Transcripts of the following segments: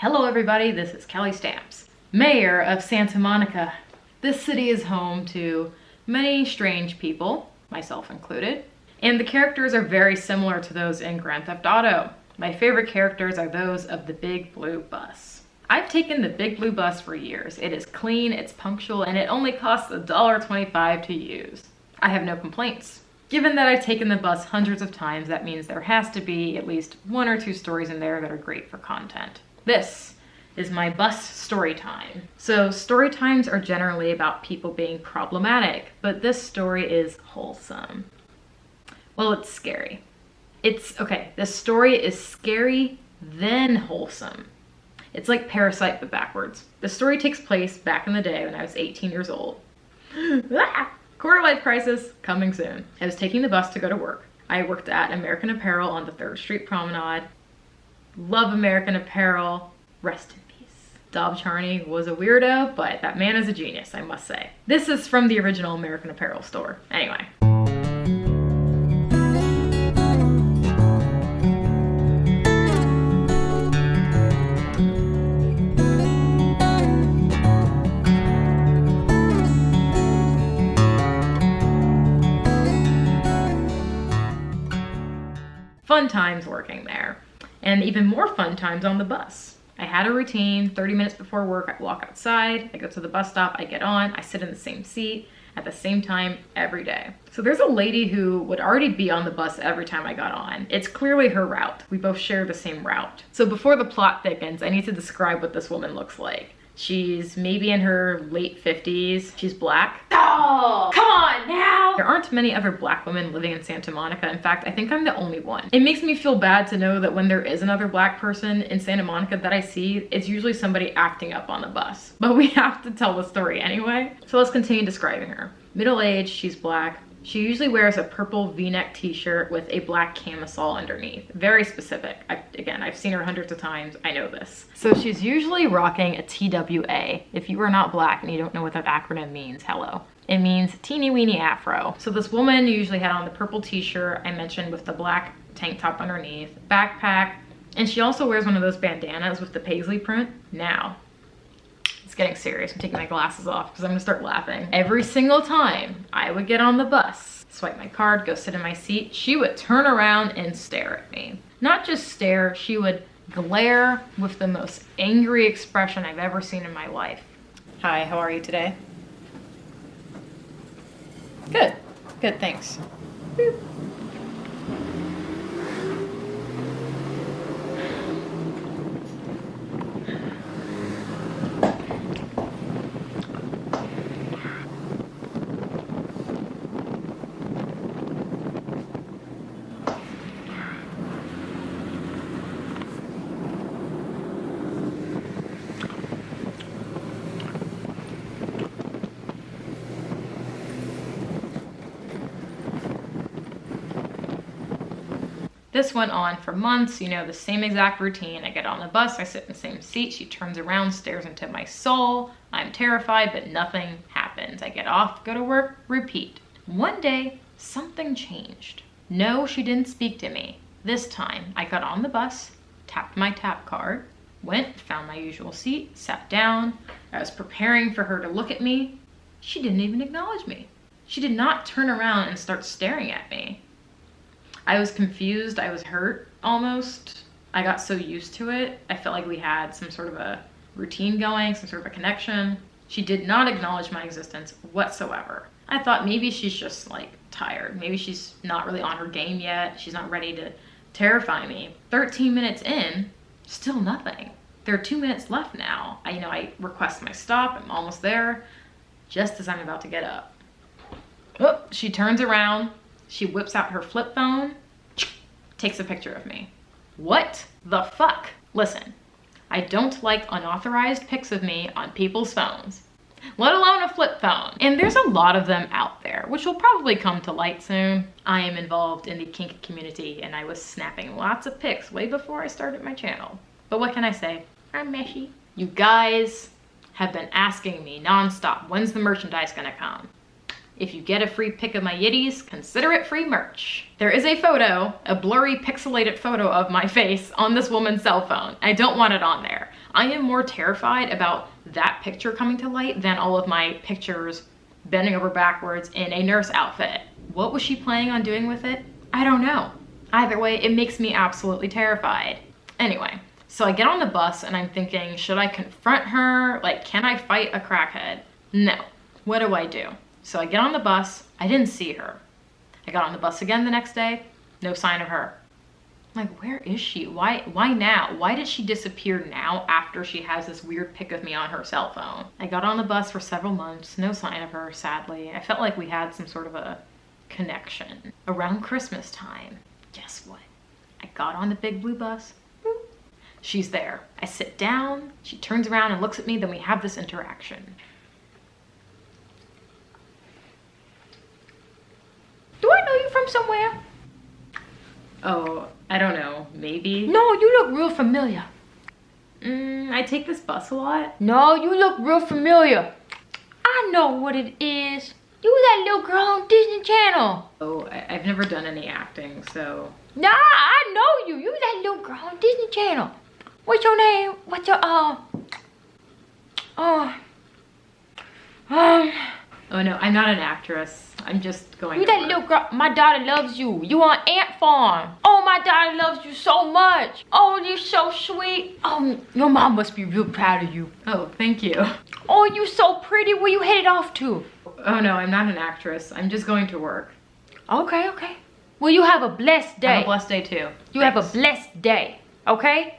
Hello everybody, this is Kelly Stamps, Mayor of Santa Monica. This city is home to many strange people, myself included, and the characters are very similar to those in Grand Theft Auto. My favorite characters are those of the Big Blue Bus. I've taken the Big Blue Bus for years. It is clean, it's punctual, and it only costs $1.25 to use. I have no complaints. Given that I've taken the bus hundreds of times, that means there has to be at least 1 or 2 stories in there that are great for content. This is my bus story time. So story times are generally about people being problematic, but this story is wholesome. Well, it's scary. This story is scary, then wholesome. It's like Parasite, but backwards. The story takes place back in the day when I was 18 years old. Quarter life crisis coming soon. I was taking the bus to go to work. I worked at American Apparel on the 3rd Street Promenade. Love American Apparel. Rest in peace. Dob Charney was a weirdo, but that man is a genius, I must say. This is from the original American Apparel store. Anyway. Fun times working there, and even more fun times on the bus. I had a routine. 30 minutes before work, I walk outside, I go to the bus stop, I get on, I sit in the same seat at the same time every day. So there's a lady who would already be on the bus every time I got on. It's clearly her route. We both share the same route. So before the plot thickens, I need to describe what this woman looks like. She's maybe in her late 50s. She's black. Oh, come on now! There aren't many other black women living in Santa Monica. In fact, I think I'm the only one. It makes me feel bad to know that when there is another black person in Santa Monica that I see, it's usually somebody acting up on the bus. But we have to tell the story anyway. So let's continue describing her. Middle-aged, she's black. She usually wears a purple V-neck t-shirt with a black camisole underneath. Very specific. I've seen her hundreds of times. I know this. So she's usually rocking a TWA. If you are not black and you don't know what that acronym means, hello. It means teeny weeny afro. So this woman usually had on the purple t-shirt I mentioned with the black tank top underneath, backpack, and she also wears one of those bandanas with the paisley print. Now, it's getting serious. I'm taking my glasses off because I'm gonna start laughing. Every single time I would get on the bus, swipe my card, go sit in my seat, she would turn around and stare at me. Not just stare, she would glare with the most angry expression I've ever seen in my life. Hi, how are you today? Good, good, thanks. Boop. This went on for months, the same exact routine. I get on the bus, I sit in the same seat, she turns around, stares into my soul. I'm terrified, but nothing happens. I get off, go to work, repeat. One day, something changed. No, she didn't speak to me. This time, I got on the bus, tapped my tap card, went, found my usual seat, sat down. I was preparing for her to look at me. She didn't even acknowledge me. She did not turn around and start staring at me. I was confused, I was hurt almost. I got so used to it. I felt like we had some sort of a routine going, some sort of a connection. She did not acknowledge my existence whatsoever. I thought maybe she's just like tired. Maybe she's not really on her game yet. She's not ready to terrify me. 13 minutes in, still nothing. There are 2 minutes left now. I request my stop, I'm almost there, just as I'm about to get up. Oh, she turns around. She whips out her flip phone, takes a picture of me. What the fuck? Listen, I don't like unauthorized pics of me on people's phones, let alone a flip phone. And there's a lot of them out there, which will probably come to light soon. I am involved in the kink community and I was snapping lots of pics way before I started my channel. But what can I say? I'm meshy. You guys have been asking me nonstop, when's the merchandise gonna come? If you get a free pic of my yitties, consider it free merch. There is a photo, a blurry pixelated photo of my face on this woman's cell phone. I don't want it on there. I am more terrified about that picture coming to light than all of my pictures bending over backwards in a nurse outfit. What was she planning on doing with it? I don't know. Either way, it makes me absolutely terrified. Anyway, so I get on the bus and I'm thinking, should I confront her? Like, can I fight a crackhead? No. What do? So I get on the bus, I didn't see her. I got on the bus again the next day, no sign of her. I'm like, where is she? Why now? Why did she disappear now after she has this weird pic of me on her cell phone? I got on the bus for several months, no sign of her, sadly. I felt like we had some sort of a connection. Around Christmas time, guess what? I got on the big blue bus. Boop. She's there. I sit down, she turns around and looks at me, then we have this interaction. Do I know you from somewhere? Oh, I don't know. Maybe? No, you look real familiar. I take this bus a lot. No, you look real familiar. I know what it is. You that little girl on Disney Channel. Oh, I've never done any acting, so... Nah, I know you. You that little girl on Disney Channel. What's your name? What's your, Oh no, I'm not an actress. I'm just going You to that work. little girl, my daughter loves you. You on Ant Farm. Oh, my daughter loves you so much. Oh, you're so sweet. Oh, your mom must be real proud of you. Oh, thank you. Oh, you so pretty. Where you headed off to? Oh no, I'm not an actress. I'm just going to work. Okay, okay. Well, you have a blessed day. Have a blessed day too. You have a blessed day, okay?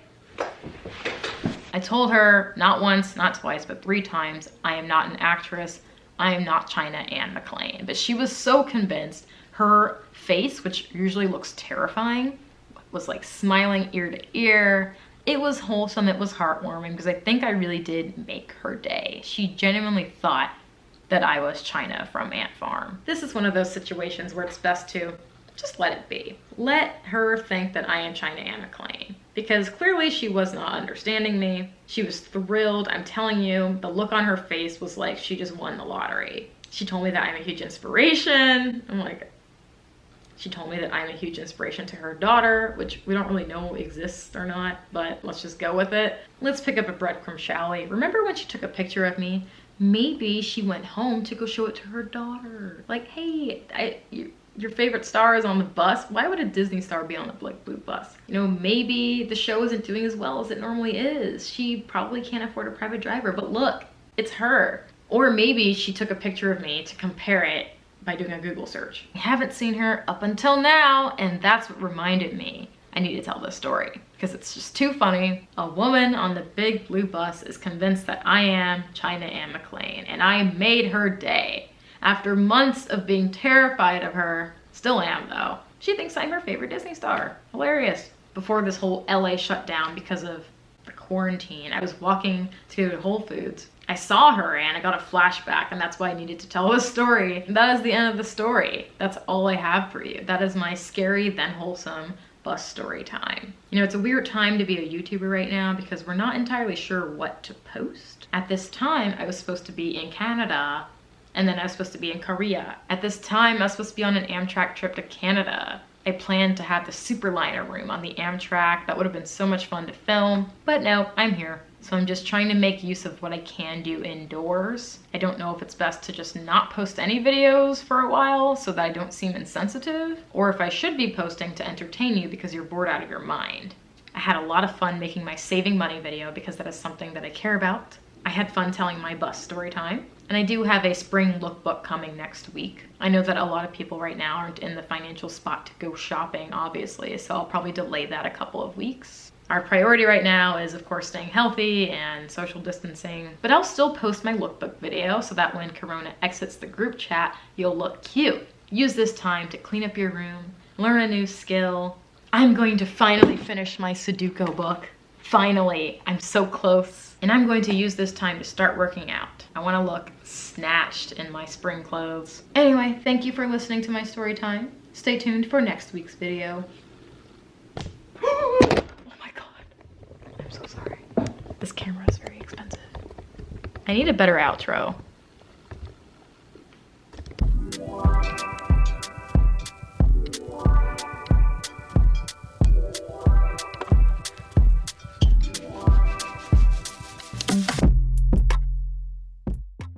I told her not once, not twice, but 3 times, I am not an actress. I am not China Anne McClain. But she was so convinced. Her face, which usually looks terrifying, was like smiling ear to ear. It was wholesome, it was heartwarming, because I think I really did make her day. She genuinely thought that I was China from Ant Farm. This is one of those situations where it's best to just let it be. Let her think that I am China Anne McClain. Because clearly she was not understanding me. She was thrilled. I'm telling you, the look on her face was like she just won the lottery. She told me that I'm a huge inspiration. I'm like, she told me that I'm a huge inspiration to her daughter, which we don't really know exists or not, but let's just go with it. Let's pick up a breadcrumb, shall we? Remember when she took a picture of me? Maybe she went home to go show it to her daughter. Like, hey, your favorite star is on the bus. Why would a Disney star be on the blue bus? You know, maybe the show isn't doing as well as it normally is. She probably can't afford a private driver, but look, it's her. Or maybe she took a picture of me to compare it by doing a Google search. I haven't seen her up until now, and that's what reminded me I need to tell this story because it's just too funny. A woman on the big blue bus is convinced that I am China Anne McClain, and I made her day. After months of being terrified of her, still am though. She thinks I'm her favorite Disney star. Hilarious. Before this whole LA shut down because of the quarantine, I was walking to go to Whole Foods. I saw her and I got a flashback, and that's why I needed to tell this story. That is the end of the story. That's all I have for you. That is my scary then wholesome bus story time. You know, it's a weird time to be a YouTuber right now because we're not entirely sure what to post. At this time, I was supposed to be in Canada, and then I was supposed to be in Korea. At this time, I was supposed to be on an Amtrak trip to Canada. I planned to have the Superliner room on the Amtrak. That would have been so much fun to film, but no, I'm here. So I'm just trying to make use of what I can do indoors. I don't know if it's best to just not post any videos for a while so that I don't seem insensitive, or if I should be posting to entertain you because you're bored out of your mind. I had a lot of fun making my saving money video because that is something that I care about. I had fun telling my bus story time, and I do have a spring lookbook coming next week. I know that a lot of people right now aren't in the financial spot to go shopping, obviously, so I'll probably delay that a couple of weeks. Our priority right now is, of course, staying healthy and social distancing, but I'll still post my lookbook video so that when Corona exits the group chat, you'll look cute. Use this time to clean up your room, learn a new skill. I'm going to finally finish my Sudoku book. Finally, I'm so close. And I'm going to use this time to start working out. I want to look snatched in my spring clothes. Anyway, thank you for listening to my story time. Stay tuned for next week's video. I'm so sorry. This camera is very expensive. I need a better outro.